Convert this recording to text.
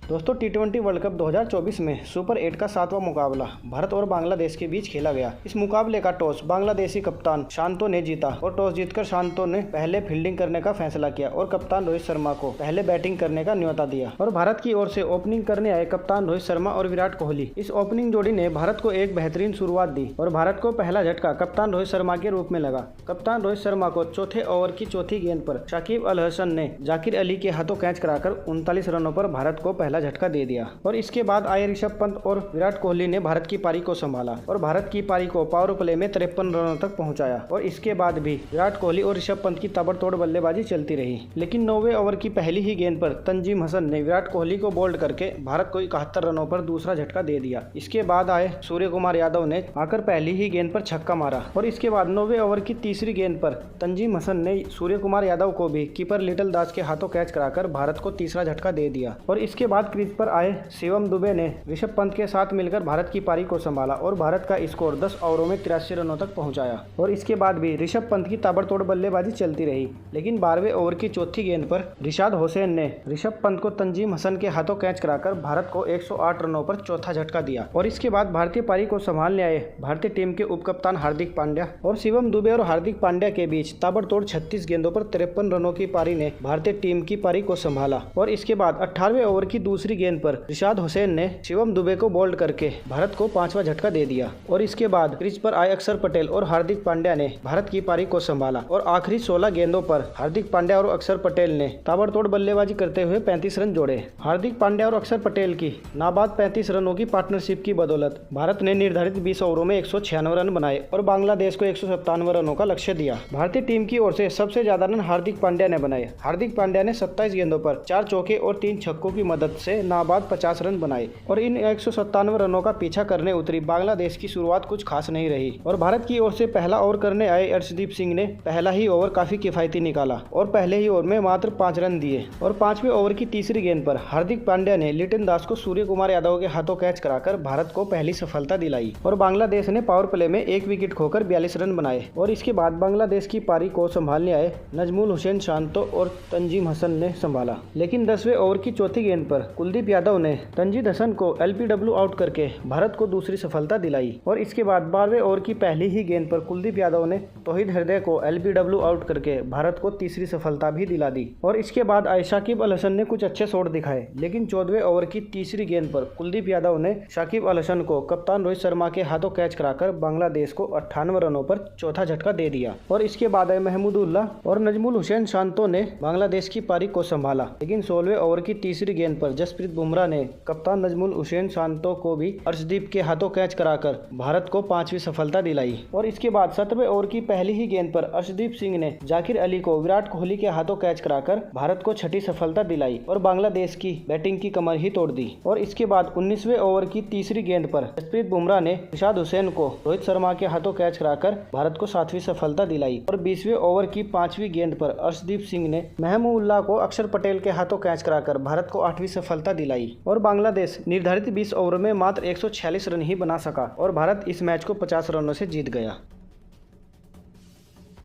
दोस्तों T20 world cup 2024 में super 8 का 7वां मुकाबला भारत और बांग्लादेश के बीच खेला गया। इस मुकाबले का टॉस बांग्लादेशी कप्तान शांतो ने जीता और टॉस जीतकर शांतो ने पहले फील्डिंग करने का फैसला किया और कप्तान रोहित शर्मा को पहले बैटिंग करने का न्योता दिया। और भारत की ओर से ओपनिंग करने आए कप्तान रोहित शर्मा और विराट कोहली। इस ओपनिंग जोड़ी ने भारत को एक बेहतरीन शुरुआत दी और भारत को पहला झटका कप्तान रोहित शर्मा के रूप में लगा। कप्तान रोहित शर्मा को चौथे ओवर की चौथी गेंद पर शाकिब अल हसन ने जाकिर अली के हाथों कैच कराकर 39 रनों पर भारत को पहला झटका दे दिया। और इसके बाद आए ऋषभ पंत और विराट कोहली ने भारत की पारी को संभाला और भारत की पारी को पावर प्ले में 53 रनों तक पहुंचाया। और इसके बाद भी विराट कोहली और ऋषभ पंत की ताबड़तोड़ बल्लेबाजी चलती रही, लेकिन 9वें ओवर की पहली ही गेंद पर तंजीम हसन ने विराट कोहली को बोल्ड करके भारत को 71 रनों पर दूसरा झटका दे दिया। इसके बाद आए सूर्य कुमार यादव ने आकर पहली ही गेंद पर छक्का मारा और इसके बाद 9वें ओवर की तीसरी गेंद पर तंजीम हसन ने सूर्य कुमार यादव को भी कीपर लिटिल दास के हाथों कैच कराकर भारत को तीसरा झटका दे दिया। और इसके बाद क्रीज पर आए शिवम दुबे ने ऋषभ पंत के साथ मिलकर भारत की पारी को संभाला और भारत का स्कोर 10 ओवरों में 83 रनों तक पहुंचाया। और इसके बाद भी ऋषभ पंत की ताबड़तोड़ बल्लेबाजी चलती रही, लेकिन 12वें ओवर की चौथी गेंद पर रिशाद हुसैन ने ऋषभ पंत को तंजीम हसन के हाथों कैच कराकर भारत को 108 रनों पर चौथा झटका दिया। और इसके बाद भारतीय पारी को संभालने आए भारतीय टीम के उप कप्तान हार्दिक पांड्या और शिवम दुबे और हार्दिक पांड्या के बीच ताबड़तोड़ 36 गेंदों पर 53 रनों की पारी ने भारतीय टीम की पारी को संभाला। और इसके बाद 18वें ओवर की दूसरी गेंद पर रिशाद हुसैन ने शिवम दुबे को बोल्ड करके भारत को 5वां झटका दे दिया। और इसके बाद क्रीज पर आए अक्षर पटेल और हार्दिक पांड्या ने भारत की पारी को संभाला और आखिरी 16 गेंदों पर हार्दिक पांड्या और अक्षर पटेल ने ताबड़तोड़ बल्लेबाजी करते हुए 35 रन जोड़े। हार्दिक पांड्या और अक्षर पटेल की नाबाद 35 रनों की पार्टनरशिप की बदौलत भारत ने निर्धारित 20 ओवरों में 196 रन बनाए और बांग्लादेश को 157 रनों का लक्ष्य दिया। भारतीय टीम की ओर से सबसे ज्यादा रन हार्दिक पांड्या ने बनाए। हार्दिक पांड्या ने 27 गेंदों पर 4 चौके और 3 छक्कों की मदद से नाबाद 50 रन बनाए और इन 197 रनों का पीछा करने उतरी बांग्लादेश की शुरुआत कुछ खास नहीं रही। और भारत की ओर से पहला ओवर करने आए अर्शदीप सिंह ने पहला ही ओवर काफी किफायती निकाला और पहले ही ओवर में मात्र 5 रन दिए। और 5वें ओवर की तीसरी गेंद पर हार्दिक पांड्या ने लिटिल दास को सूर्य कुमार यादव के हाथों कैच कराकर भारत को पहली सफलता दिलाई और बांग्लादेश ने पावर प्ले में 1 विकेट खोकर 42 रन बनाए। और इसके बाद बांग्लादेश की पारी को संभालने आए नजमुल हुसैन शांतो और तंजीम हसन ने संभाला, लेकिन 10वें ओवर की चौथी गेंद पर कुलदीप यादव ने तंजीद हसन को LBW आउट करके भारत को दूसरी सफलता दिलाई। और इसके बाद 12वें ओवर की पहली ही गेंद पर कुलदीप यादव ने तौहीद हृदय को LBW आउट करके भारत को तीसरी सफलता भी दिला दी। और इसके बाद आए शाकिब अल हसन ने कुछ अच्छे शॉट दिखाए, लेकिन 14वें ओवर की तीसरी गेंद पर कुलदीप यादव ने शाकिब अल हसन को कप्तान रोहित शर्मा के हाथों कैच कराकर बांग्लादेश को 98 रनों पर चौथा झटका दे दिया। और इसके बाद आए महमूदुल्लाह और नजमुल हुसैन शांतो ने बांग्लादेश की पारी को संभाला, लेकिन 16वें ओवर की तीसरी गेंद पर जसप्रीत बुमराह ने कप्तान नजमुल हुसैन शांतो को भी अर्शदीप के हाथों कैच कराकर भारत को 5वीं सफलता दिलाई। और इसके बाद 17वें ओवर की पहली ही गेंद पर अर्शदीप सिंह ने जाकिर अली को विराट कोहली के हाथों कैच कराकर भारत को 6ठी सफलता दिलाई और बांग्लादेश की बैटिंग की कमर ही तोड़ दी। और इसके बाद 19वें ओवर की तीसरी गेंद पर जसप्रीत बुमराह ने रिशाद हुसैन को रोहित शर्मा के हाथों कैच कराकर भारत को 7वीं सफलता दिलाई। और 20वें ओवर की 5वीं गेंद पर अर्शदीप सिंह ने महमूदुल्लाह को अक्षर पटेल के हाथों कैच कराकर भारत को 8वीं सफलता दिलाई। और बांग्लादेश निर्धारित 20 ओवर में मात्र 146 रन ही बना सका और भारत इस मैच को 50 रनों से जीत गया।